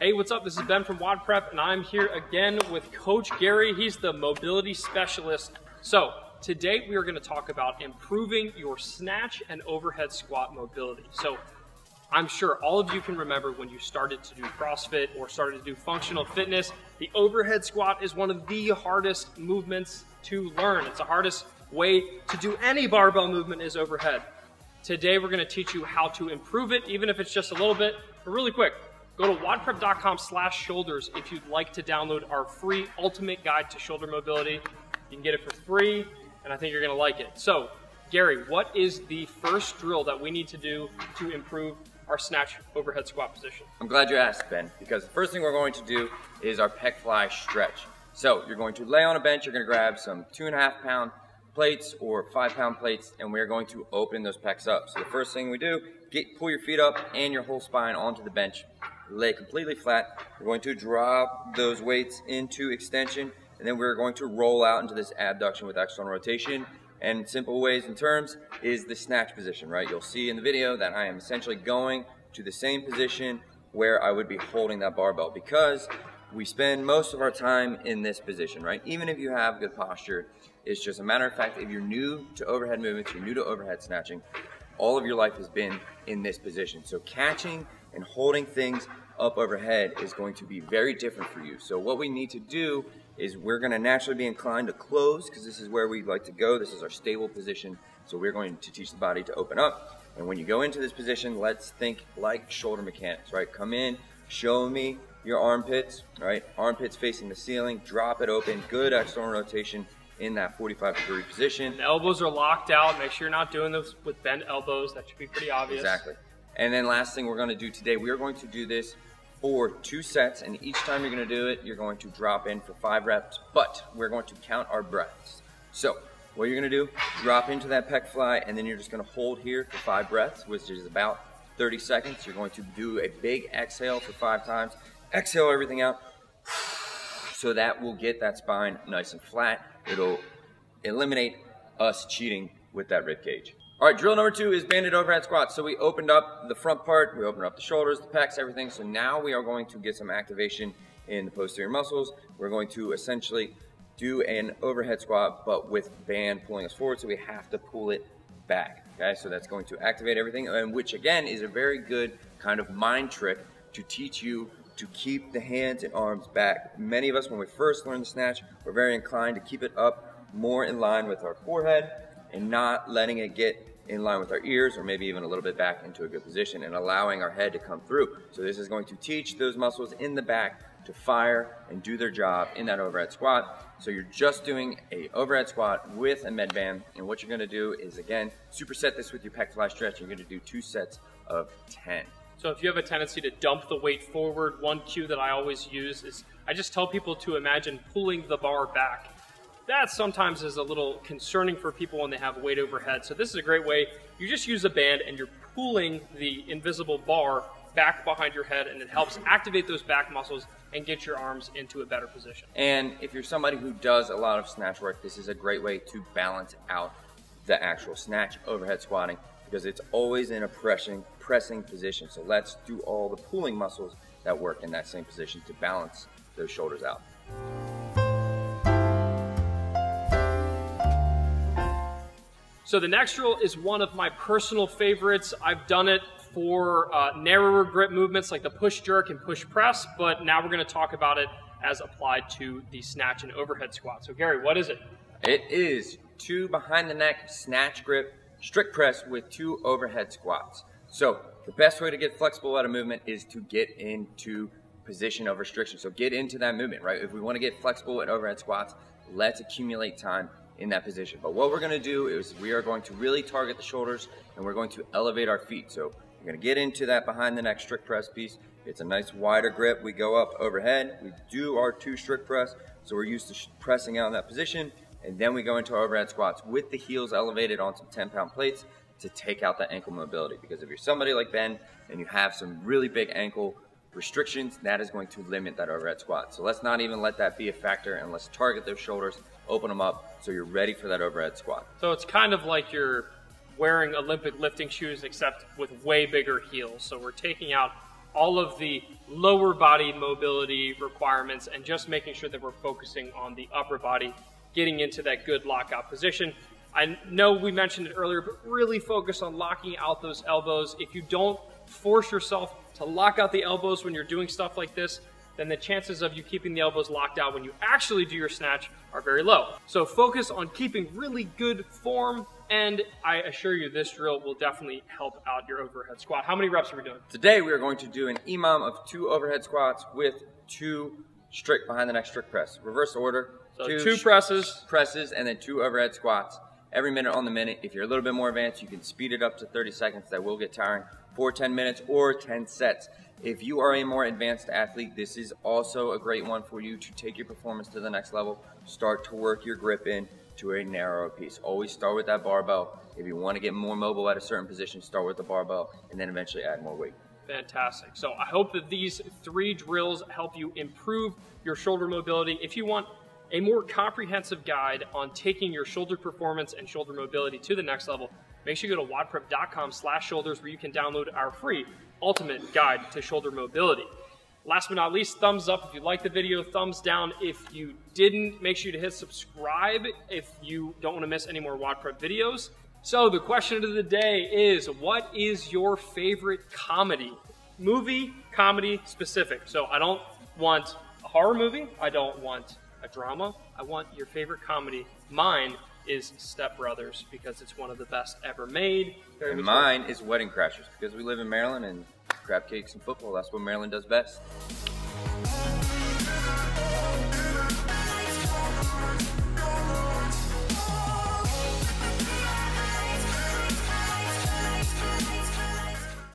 Hey, what's up? This is Ben from WODprep, and I'm here again with Coach Gary. He's the mobility specialist. So today we are going to talk about improving your snatch and overhead squat mobility. So I'm sure all of you can remember when you started to do CrossFit or started to do functional fitness, the overhead squat is one of the hardest movements to learn. It's the hardest way to do any barbell movement is overhead. Today we're going to teach you how to improve it, even if it's just a little bit, but really quick. Go to wodprep.com/shoulders if you'd like to download our free ultimate guide to shoulder mobility. You can get it for free, and I think you're going to like it. So, Gary, what is the first drill that we need to do to improve our snatch overhead squat position? I'm glad you asked, Ben, because the first thing we're going to do is our PEC Fly stretch. So you're going to lay on a bench, you're going to grab some 2.5 pound plates or 5 pound plates, and we're going to open those pecs up. So the first thing we do, pull your feet up and your whole spine onto the bench. Lay completely flat. We're going to drop those weights into extension, and then we're going to roll out into this abduction with external rotation. And simple ways and terms is the snatch position, right? You'll see in the video that I am essentially going to the same position where I would be holding that barbell, because we spend most of our time in this position, right? Even if you have good posture, it's just a matter of fact, if you're new to overhead movements, you're new to overhead snatching, all of your life has been in this position. So catching and holding things up overhead is going to be very different for you. So what we need to do is we're going to naturally be inclined to close, because this is where we like to go. This is our stable position. So we're going to teach the body to open up. And when you go into this position, let's think like shoulder mechanics, right? Come in, show me your armpits, right? Armpits facing the ceiling, drop it open, good external rotation in that 45-degree position. And elbows are locked out. Make sure you're not doing this with bent elbows. That should be pretty obvious. Exactly. And then last thing we're going to do today, we are going to do this for 2 sets, and each time you're going to do it, you're going to drop in for 5 reps, but we're going to count our breaths. So what you're going to do, drop into that PEC Fly, and then you're just going to hold here for 5 breaths, which is about 30 seconds. You're going to do a big exhale for 5 times. Exhale everything out. So that will get that spine nice and flat. It'll eliminate us cheating with that rib cage. All right, drill number 2 is banded overhead squats. So we opened up the front part, we opened up the shoulders, the pecs, everything. So now we are going to get some activation in the posterior muscles. We're going to essentially do an overhead squat, but with band pulling us forward, so we have to pull it back, okay? So that's going to activate everything, and which again is a very good kind of mind trick to teach you to keep the hands and arms back. Many of us, when we first learn the snatch, we're very inclined to keep it up more in line with our forehead and not letting it get in line with our ears, or maybe even a little bit back into a good position and allowing our head to come through. So this is going to teach those muscles in the back to fire and do their job in that overhead squat. So you're just doing a overhead squat with a med band, and what you're gonna do is, again, superset this with your PEC Fly stretch. You're gonna do 2 sets of 10. So if you have a tendency to dump the weight forward, one cue that I always use is I just tell people to imagine pulling the bar back. That sometimes is a little concerning for people when they have weight overhead. So this is a great way. You just use a band and you're pulling the invisible bar back behind your head, and it helps activate those back muscles and get your arms into a better position. And if you're somebody who does a lot of snatch work, this is a great way to balance out the actual snatch overhead squatting, because it's always in a pressing position. So let's do all the pulling muscles that work in that same position to balance those shoulders out. So the next drill is one of my personal favorites. I've done it for narrower grip movements like the push jerk and push press, but now we're going to talk about it as applied to the snatch and overhead squat. So Gary, what is it? It is 2 behind the neck snatch grip strict press with 2 overhead squats. So the best way to get flexible at a movement is to get into position of restriction. So get into that movement, right? If we want to get flexible at overhead squats, let's accumulate time in that position. But what we're going to do is we are going to really target the shoulders, and we're going to elevate our feet. So we're going to get into that behind the neck strict press piece. It's a nice wider grip. We go up overhead. We do our 2 strict press. So we're used to pressing out in that position. And then we go into our overhead squats with the heels elevated on some 10-pound plates to take out that ankle mobility. Because if you're somebody like Ben and you have some really big ankle restrictions, that is going to limit that overhead squat. So let's not even let that be a factor, and let's target those shoulders, open them up so you're ready for that overhead squat. So it's kind of like you're wearing Olympic lifting shoes, except with way bigger heels. So we're taking out all of the lower body mobility requirements and just making sure that we're focusing on the upper body, getting into that good lockout position. I know we mentioned it earlier, but really focus on locking out those elbows. If you don't force yourself to lock out the elbows when you're doing stuff like this, then the chances of you keeping the elbows locked out when you actually do your snatch are very low. So focus on keeping really good form, and I assure you this drill will definitely help out your overhead squat. How many reps are we doing? Today we are going to do an EMOM of 2 overhead squats with 2 strict behind the neck strict press. Reverse order. So 2 presses, and then 2 overhead squats every minute on the minute. If you're a little bit more advanced, you can speed it up to 30 seconds. That will get tiring, for 10 minutes or 10 sets. If you are a more advanced athlete, this is also a great one for you to take your performance to the next level. Start to work your grip in to a narrower piece. Always start with that barbell. If you want to get more mobile at a certain position, start with the barbell and then eventually add more weight. Fantastic. So I hope that these 3 drills help you improve your shoulder mobility. If you want a more comprehensive guide on taking your shoulder performance and shoulder mobility to the next level, make sure you go to WODprep.com/shoulders, where you can download our free ultimate guide to shoulder mobility. Last but not least, thumbs up if you liked the video, thumbs down if you didn't. Make sure to hit subscribe if you don't want to miss any more WODprep videos. So the question of the day is, what is your favorite comedy? Movie, comedy specific. So I don't want a horror movie. I don't want a drama. I want your favorite comedy. Mine is Step Brothers, because it's one of the best ever made. And mine is Wedding Crashers, because we live in Maryland and crab cakes and football, that's what Maryland does best.